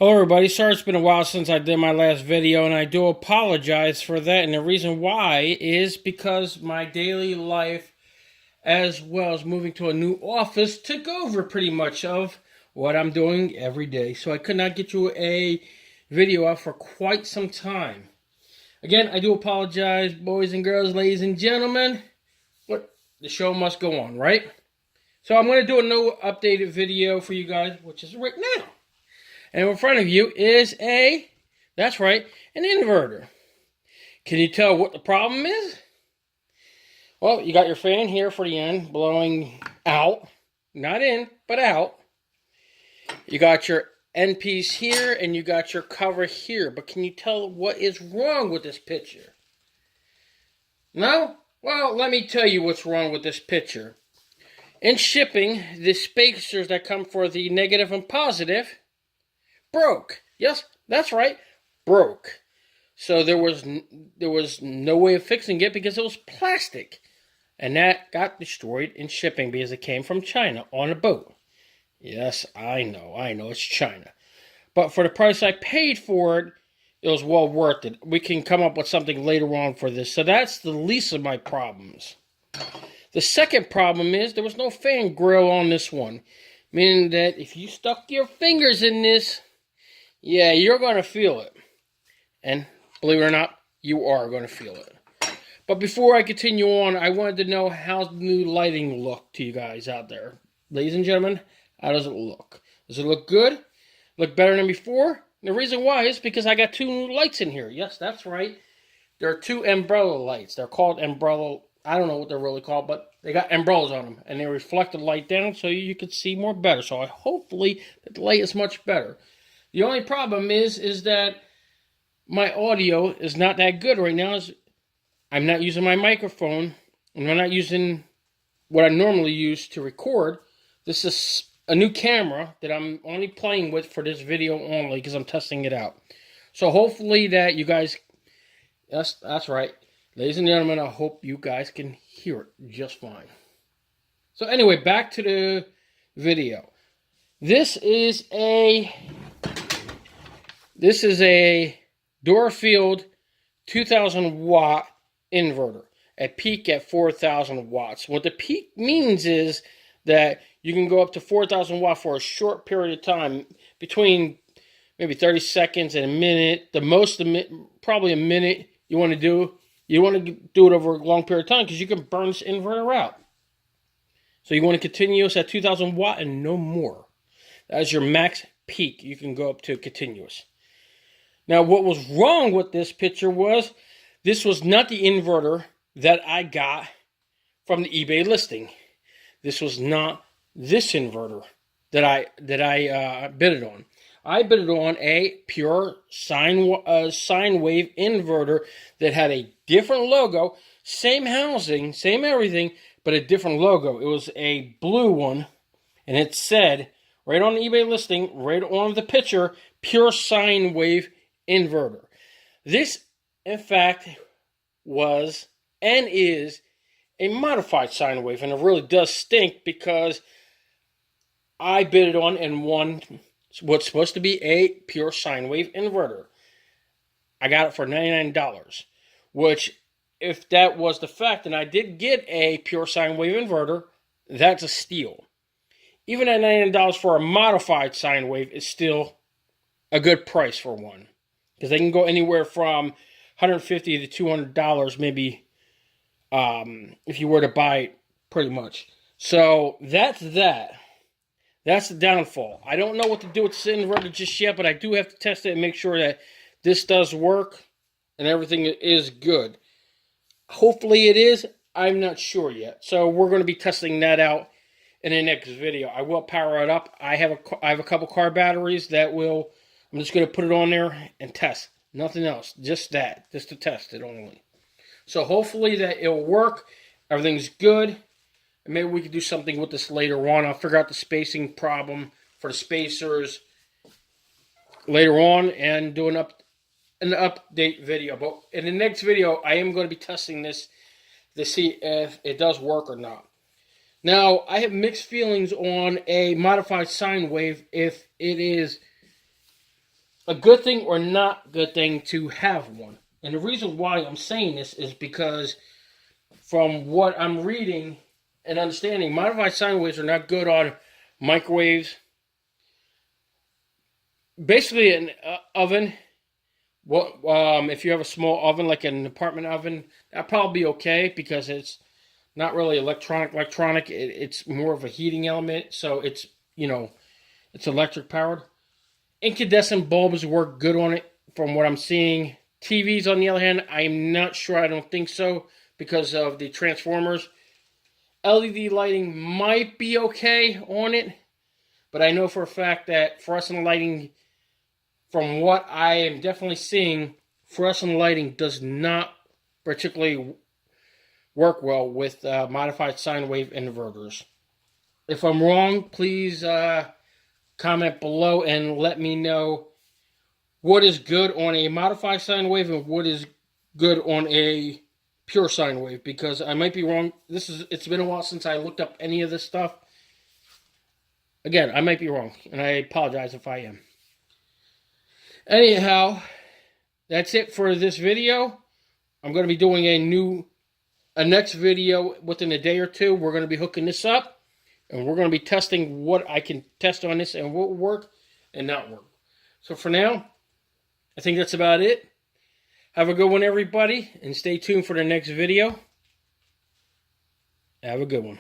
Hello everybody, sorry it's been a while since I did my last video and I do apologize for that, and the reason why is because my daily life as well as moving to a new office took over pretty much of what I'm doing every day. So I could not get you a video out for quite some time. Again, I do apologize, boys and girls, ladies and gentlemen, but the show must go on, right? So I'm going to do a new updated video for you guys, which is right now. And in front of you is that's right, an inverter. Can you tell what the problem is? Well, you got your fan here for the end, blowing out. Not in, but out. You got your end piece here, and you got your cover here. But can you tell what is wrong with this picture? No? Well, let me tell you what's wrong with this picture. In shipping, the spacers that come for the negative and positive broke. Yes, that's right, broke. So there was no way of fixing it because it was plastic. And that got destroyed in shipping because it came from China on a boat. Yes, I know, it's China. But for the price I paid for it, it was well worth it. We can come up with something later on for this. So that's the least of my problems. The second problem is there was no fan grill on this one. Meaning that if you stuck your fingers in this, yeah, you're going to feel it. And believe it or not, you are going to feel it. But before I continue on, I wanted to know how the new lighting looked to you guys out there. Ladies and gentlemen, how does it look? Does it look good? Look better than before? The reason why is because I got two new lights in here. Yes, that's right. There are two umbrella lights. They're called umbrella. I don't know what they're really called, but they got umbrellas on them. And they reflect the light down so you can see more better. So hopefully the light is much better. The only problem is that my audio is not that good right now. I'm not using my microphone, and I'm not using what I normally use to record. This is a new camera that I'm only playing with for this video only because I'm testing it out. So hopefully that you guys, that's right, ladies and gentlemen, I hope you guys can hear it just fine. So anyway, back to the video. This is a Dorfield 2000 watt inverter at peak at 4,000 watts. What the peak means is that you can go up to 4,000 watts for a short period of time, between maybe 30 seconds and a minute. The most, probably a minute. You want to do it over a long period of time because you can burn this inverter out. So you want to continuous at 2,000 watt and no more. That's your max peak. You can go up to continuous. Now, what was wrong with this picture was this was not the inverter that I got from the eBay listing. This was not this inverter that I bid it on. I bid it on a pure sine wave inverter that had a different logo, same housing, same everything, but a different logo. It was a blue one, and it said right on the eBay listing, right on the picture, pure sine wave inverter. This, in fact, was and is a modified sine wave, and it really does stink because I bid it on and won what's supposed to be a pure sine wave inverter. I got it for $99, which, if that was the fact, and I did get a pure sine wave inverter, that's a steal. Even at $99 for a modified sine wave is still a good price for one. Because they can go anywhere from $150 to $200, maybe, if you were to buy it, pretty much. So that's that. That's the downfall. I don't know what to do with this inverter just yet, but I do have to test it and make sure that this does work and everything is good. Hopefully it is. I'm not sure yet. So we're going to be testing that out in the next video. I will power it up. I have a couple car batteries that will. I'm just going to put it on there and test. Nothing else. Just that. Just to test it only. So hopefully that it'll work. Everything's good. And maybe we can do something with this later on. I'll figure out the spacing problem for the spacers later on and do an update video. But in the next video, I am going to be testing this to see if it does work or not. Now, I have mixed feelings on a modified sine wave if it is a good thing or not good thing to have one. And the reason why I'm saying this is because from what I'm reading and understanding, modified sine waves are not good on microwaves. Basically, an oven. What if you have a small oven like an apartment oven? That'd probably be okay because it's not really electronic. It's more of a heating element, so it's it's electric powered. Incandescent bulbs work good on it from what I'm seeing. TVs, on the other hand, I'm not sure. I don't think so because of the transformers. LED lighting might be okay on it, but I know for a fact that fluorescent lighting, from what I am definitely seeing, fluorescent lighting does not particularly work well with modified sine wave inverters. If I'm wrong, please comment below and let me know what is good on a modified sine wave and what is good on a pure sine wave, because I might be wrong. It's been a while since I looked up any of this stuff. Again, I might be wrong, and I apologize if I am. Anyhow, that's it for this video. I'm going to be doing a next video within a day or two. We're going to be hooking this up, and we're going to be testing what I can test on this and what will work and not work. So for now, I think that's about it. Have a good one, everybody, and stay tuned for the next video. Have a good one.